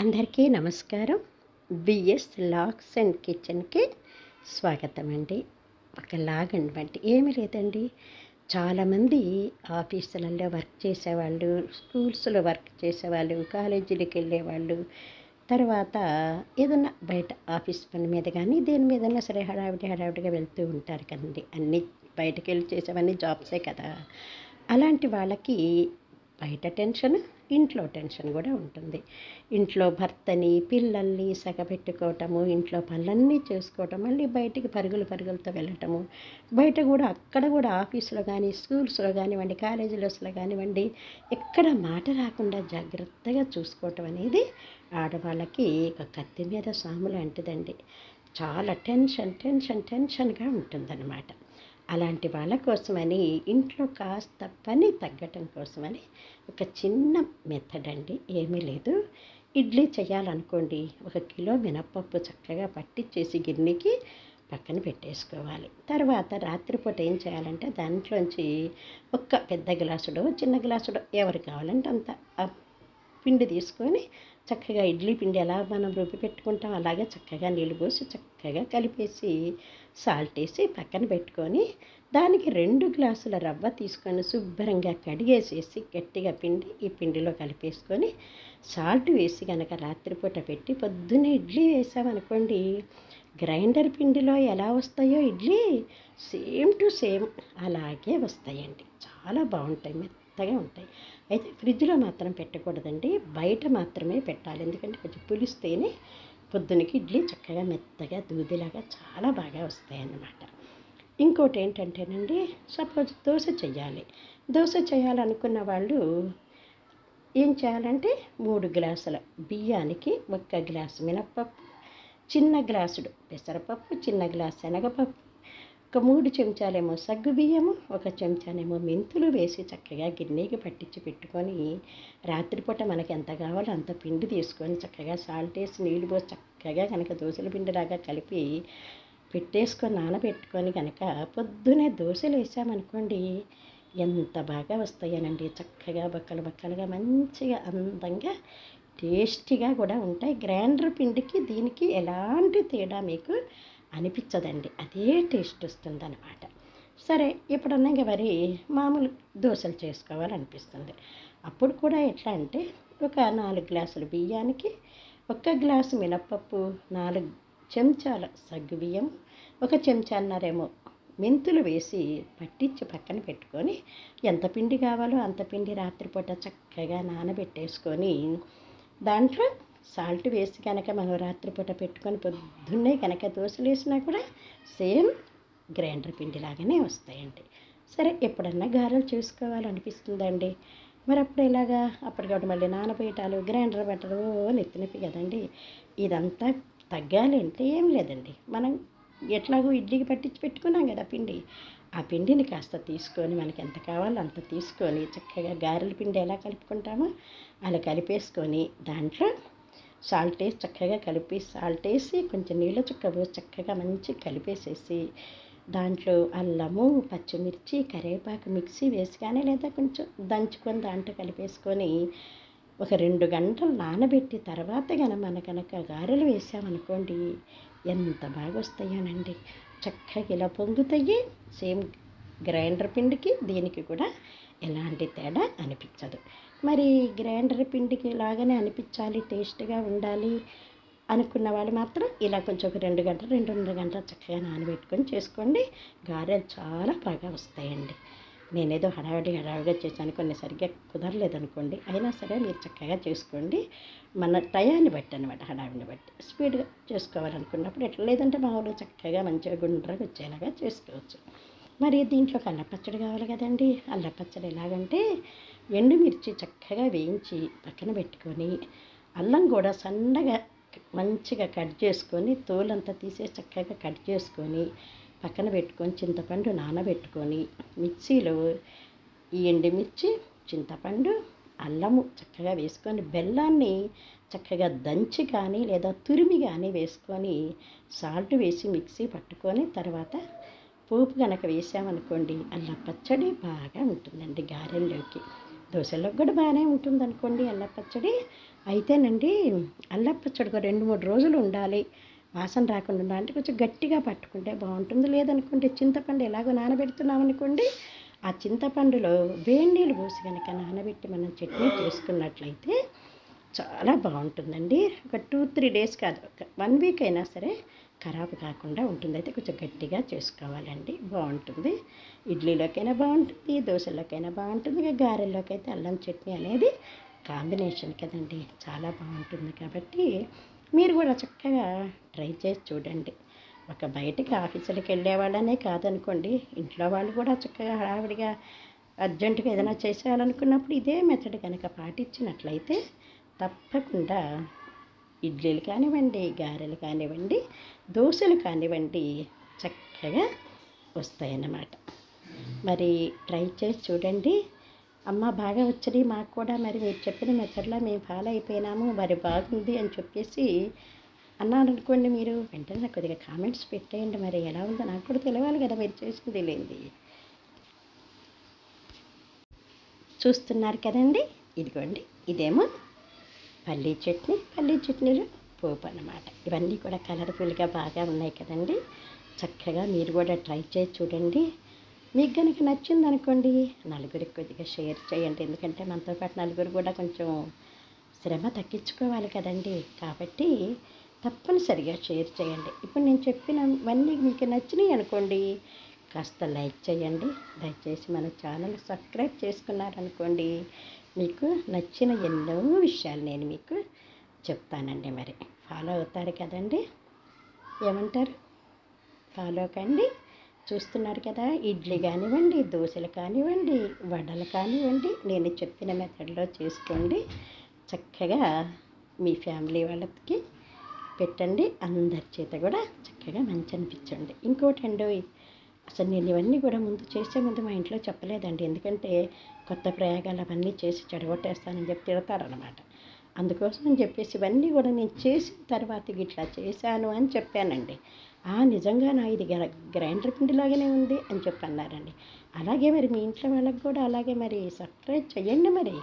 అందరికీ నమస్కారం. BS logs and కిచెన్కి స్వాగతం అండి. ఒక లాగ్ అనమాట, ఏమీ లేదండి. చాలామంది ఆఫీసులలో వర్క్ చేసేవాళ్ళు, స్కూల్స్లో వర్క్ చేసేవాళ్ళు, కాలేజీలకు వెళ్ళేవాళ్ళు, తర్వాత ఏదన్నా బయట ఆఫీస్ పని మీద కానీ దేని మీదన్నా సరే హడావిడిగా వెళ్తూ ఉంటారు కదండి. అన్నీ బయటకు వెళ్ళి చేసేవన్నీ జాబ్సే కదా. అలాంటి వాళ్ళకి బయట టెన్షన్, ఇంట్లో టెన్షన్ కూడా ఉంటుంది. ఇంట్లో భర్తని, పిల్లల్ని సగపెట్టుకోవటము, ఇంట్లో పనులన్నీ చేసుకోవటం, మళ్ళీ బయటికి పరుగులతో వెళ్ళటము, బయట కూడా అక్కడ కూడా ఆఫీసులో కానీ, స్కూల్స్లో కానివ్వండి, కాలేజీలో కానివ్వండి, ఎక్కడ మాట రాకుండా జాగ్రత్తగా చూసుకోవటం అనేది ఆడవాళ్ళకి ఒక కత్తి మీద సాము లాంటిదండి. చాలా టెన్షన్గా ఉంటుందన్నమాట. అలాంటి వాళ్ళ కోసమని ఇంట్లో కాస్త పని తగ్గటం కోసమని ఒక చిన్న మెథడ్ అండి, ఏమీ లేదు. ఇడ్లీ చేయాలనుకోండి, 1 కిలో మినప్పప్పు చక్కగా పట్టించేసి గిన్నెకి పక్కన పెట్టేసుకోవాలి. తర్వాత రాత్రిపూట ఏం చేయాలంటే దాంట్లోంచి ఒక పెద్ద గ్లాసుడో చిన్న గ్లాసుడో ఎవరు కావాలంటే అంత పిండి తీసుకొని చక్కగా ఇడ్లీ పిండి ఎలా మనం రుబ్బి పెట్టుకుంటాం అలాగే చక్కగా నీళ్ళు పోసి చక్కగా కలిపేసి సాల్ట్ వేసి పక్కన పెట్టుకొని దానికి 2 గ్లాసుల రవ్వ తీసుకొని శుభ్రంగా కడిగేసేసి గట్టిగా పిండి ఈ పిండిలో కలిపేసుకొని సాల్ట్ వేసి కనుక రాత్రిపూట పెట్టి పొద్దున్నే ఇడ్లీ వేసామనుకోండి, గ్రైండర్ పిండిలో ఎలా వస్తాయో ఇడ్లీ సేమ్ టు సేమ్ అలాగే వస్తాయండి. చాలా బాగుంటాయి, మెత్తగా ఉంటాయి. అయితే ఫ్రిడ్జ్లో మాత్రం పెట్టకూడదండి, బయట మాత్రమే పెట్టాలి. ఎందుకంటే కొంచెం పులిస్తేనే పొద్దునకి ఇడ్లీ చక్కగా మెత్తగా దూదిలాగా చాలా బాగా వస్తాయన్నమాట. ఇంకోటి ఏంటంటేనండి, సపోజ్ దోశ చేయాలనుకున్న వాళ్ళు ఏం చేయాలంటే 3 గ్లాసుల బియ్యానికి 1 గ్లాసు మినప్పప్పు, చిన్న గ్లాసుడు పెసరపప్పు, చిన్న గ్లాసు శనగపప్పు, ఒక 3 చెంచాలేమో సగ్గు బియ్యము, 1 చెంచానేమో మెంతులు వేసి చక్కగా గిన్నెకి పట్టించి పెట్టుకొని రాత్రిపూట మనకి ఎంత కావాలో అంత పిండి తీసుకొని చక్కగా సాల్ట్ వేసి నీళ్ళు పోసి చక్కగా కనుక దోశల పిండిలాగా కలిపి పెట్టేసుకొని నానబెట్టుకొని కనుక పొద్దునే దోశలు వేసామనుకోండి ఎంత బాగా వస్తాయనండి. చక్కగా బక్కలుగా మంచిగా అందంగా టేస్టీగా కూడా ఉంటాయి. గ్రైండర్ పిండికి దీనికి ఎలాంటి తేడా మీకు అనిపించదండి, అదే టేస్ట్ వస్తుందన్నమాట. సరే, ఎప్పుడన్నా ఇంకా మరి మామూలు దోశలు చేసుకోవాలనిపిస్తుంది. అప్పుడు కూడా ఎట్లా అంటే ఒక 4 గ్లాసులు బియ్యానికి 1 గ్లాసు మినప్పప్పు, 4 చెంచాల సగ్గు బియ్యం, 1 చెంచాన్నరేమో మెంతులు వేసి పట్టించి పక్కన పెట్టుకొని ఎంత పిండి కావాలో అంత పిండి రాత్రిపూట చక్కగా నానబెట్టేసుకొని దాంట్లో సాల్ట్ వేసి కనుక మనం రాత్రిపూట పెట్టుకొని పొద్దున్నే కనుక దోశలు వేసినా కూడా సేమ్ గ్రైండర్ పిండి లాగానే వస్తాయండి. సరే, ఎప్పుడన్నా గారెలు చేసుకోవాలనిపిస్తుందండి, మరి అప్పుడు ఎలాగా? అప్పటికప్పుడు మళ్ళీ నానబెట్టాలి, గ్రైండర్ పెట్టరు, నెత్తినొప్పి కదండి. ఇదంతా తగ్గాలి అంటే ఏం లేదండి, మనం ఎట్లాగో ఇడ్లీకి పట్టించి పెట్టుకున్నాం కదా పిండి, ఆ పిండిని కాస్త తీసుకొని మనకి ఎంత కావాలో అంత తీసుకొని చక్కగా గారెల పిండి ఎలా కలుపుకుంటామో అలా కలిపేసుకొని దాంట్లో సాల్ట్ వేసి చక్కగా కలిపి సాల్ట్ వేసి కొంచెం నీళ్ళ చుక్క పోసి చక్కగా మంచిగా కలిపేసేసి దాంట్లో అల్లము, పచ్చిమిర్చి, కరివేపాకు మిక్సీ వేసి కానీ లేదా కొంచెం దంచుకొని దాంట్లో కలిపేసుకొని ఒక 2 గంటలు నానబెట్టి తర్వాత కనుక గారెలు వేసామనుకోండి ఎంత బాగా వస్తాయోనండి. చక్కగా ఇలా పొంగుతాయి. సేమ్ గ్రైండర్ పిండికి దీనికి కూడా ఎలాంటి తేడా అనిపించదు. మరి గ్రైండర్ పిండికి లాగానే అనిపించాలి, టేస్ట్గా ఉండాలి అనుకున్న వాళ్ళు మాత్రం ఇలా కొంచెం ఒక 2 గంటలు 2.5 గంటలు చక్కగా నానబెట్టుకొని చేసుకోండి, గారెలు చాలా బాగా వస్తాయండి. నేనేదో హడావిడిగా చేశాను, కొన్ని సరిగ్గా కుదరలేదనుకోండి, అయినా సరే మీరు చక్కగా చేసుకోండి. మన టయాన్ని బట్టి అనమాట, హడావిడిని బట్టి స్పీడ్గా చేసుకోవాలనుకున్నప్పుడు ఎట్లా, లేదంటే మామూలుగా చక్కగా మంచిగా గుండ్రగా వచ్చేలాగా చేసుకోవచ్చు. మరి దీంట్లోకి అల్లపచ్చడి కావాలి కదండి. అల్లపచ్చడి ఎలాగంటే ఎండుమిర్చి చక్కగా వేయించి పక్కన పెట్టుకొని అల్లం కూడా సన్నగా మంచిగా కట్ చేసుకొని తోలంతా తీసేసి చక్కగా కట్ చేసుకొని పక్కన పెట్టుకొని చింతపండు నానబెట్టుకొని మిక్సీలో ఈ ఎండుమిర్చి, చింతపండు, అల్లము చక్కగా వేసుకొని బెల్లాన్ని చక్కగా దంచి కానీ లేదా తురిమి కానీ వేసుకొని సాల్ట్ వేసి మిక్సీ పట్టుకొని తర్వాత పోపు కనుక వేసామనుకోండి అల్లం పచ్చడి బాగా ఉంటుందండి. గారెల్లోకి, దోశలోకి కూడా బాగానే ఉంటుందనుకోండి అల్లం పచ్చడి. అయితేనండి అల్లం పచ్చడి ఒక 2-3 రోజులు ఉండాలి, వాసన రాకుండా ఉండాలంటే కొంచెం గట్టిగా పట్టుకుంటే బాగుంటుంది. లేదనుకుంటే చింతపండు ఎలాగో నానబెడుతున్నామనుకోండి, ఆ చింతపండులో వేడి నీళ్ళు పోసి కనుక నానబెట్టి మనం చట్నీ చేసుకున్నట్లయితే చాలా బాగుంటుందండి. ఒక 2-3 డేస్ కాదు, ఒక 1 వీక్ అయినా సరే ఖరాబ్ కాకుండా ఉంటుంది. అయితే కొంచెం గట్టిగా చేసుకోవాలండి, బాగుంటుంది. ఇడ్లీలోకైనా బాగుంటుంది, దోశలోకైనా బాగుంటుంది, ఇక గారెల్లోకి అయితే అల్లం చట్నీ అనేది కాంబినేషన్ కదండి, చాలా బాగుంటుంది. కాబట్టి మీరు కూడా చక్కగా ట్రై చేసి చూడండి. ఒక బయటికి ఆఫీసులకు వెళ్ళే వాళ్ళనే కాదనుకోండి, ఇంట్లో వాళ్ళు కూడా చక్కగా హడావిడిగా అర్జెంటుగా ఏదైనా చేసేయాలనుకున్నప్పుడు ఇదే మెథడ్ కనుక పాటించినట్లయితే తప్పకుండా ఇడ్లీలు కానివ్వండి, గారెలు కానివ్వండి, దోశలు కానివ్వండి చక్కగా వస్తాయన్నమాట. మరి ట్రై చేసి చూడండి. అమ్మ బాగా వచ్చినాయి, మాకు కూడా మరి మీరు చెప్పిన మెథడ్లో మేము ఫాలో అయిపోయినాము, మరి బాగుంది అని చెప్పేసి అన్నారనుకోండి, మీరు వెంటనే నాకు కొద్దిగా కామెంట్స్ పెట్టేయండి. మరి ఎలా ఉందో నాకు కూడా తెలియాలి కదా, మీరు చేసింది లేనిది. చూస్తున్నారు కదండి, ఇదిగోండి, ఇదేమో పల్లీ చట్నీలో పోపు అన్నమాట. ఇవన్నీ కూడా కలర్ఫుల్గా బాగా ఉన్నాయి కదండి. చక్కగా మీరు కూడా ట్రై చేసి చూడండి. మీకు కనుక నచ్చిందనుకోండి, నలుగురికి కొద్దిగా షేర్ చేయండి. ఎందుకంటే మనతో పాటు నలుగురు కూడా కొంచెం శ్రమ తగ్గించుకోవాలి కదండి. కాబట్టి తప్పనిసరిగా షేర్ చేయండి. ఇప్పుడు నేను చెప్పినవన్నీ మీకు నచ్చినాయి అనుకోండి, కాస్త లైక్ చేయండి. దయచేసి మన ఛానల్ సబ్స్క్రైబ్ చేసుకున్నారనుకోండి, మీకు నచ్చిన ఎన్నో విషయాలు నేను మీకు చెప్తానండి. మరి ఫాలో అవుతారు కదండి, ఏమంటారు? ఫాలో కండి. చూస్తున్నారు కదా, ఇడ్లీ కానివ్వండి, దోశలు కానివ్వండి, వడలు కానివ్వండి, నేను చెప్పిన మెథడ్లో చేసుకోండి. చక్కగా మీ ఫ్యామిలీ వాళ్ళకి పెట్టండి. అందరి చేత కూడా చక్కగా మంచి అనిపించండి. ఇంకోటండో, అసలు నేను ఇవన్నీ కూడా చేసే ముందు మా ఇంట్లో చెప్పలేదండి. ఎందుకంటే కొత్త ప్రయోగాలు అవన్నీ చేసి చెడగొట్టేస్తానని చెప్పి తిడతారనమాట. అందుకోసం అని చెప్పేసి ఇవన్నీ కూడా నేను చేసిన తర్వాత ఇట్లా చేశాను అని చెప్పానండి. నిజంగా నా ఇది గ్రైండర్ పిండిలాగానే ఉంది అని చెప్పి అన్నారండి. అలాగే మరి మీ ఇంట్లో వాళ్ళకి కూడా అలాగే మరి సబ్స్క్రైబ్ చేయండి మరి.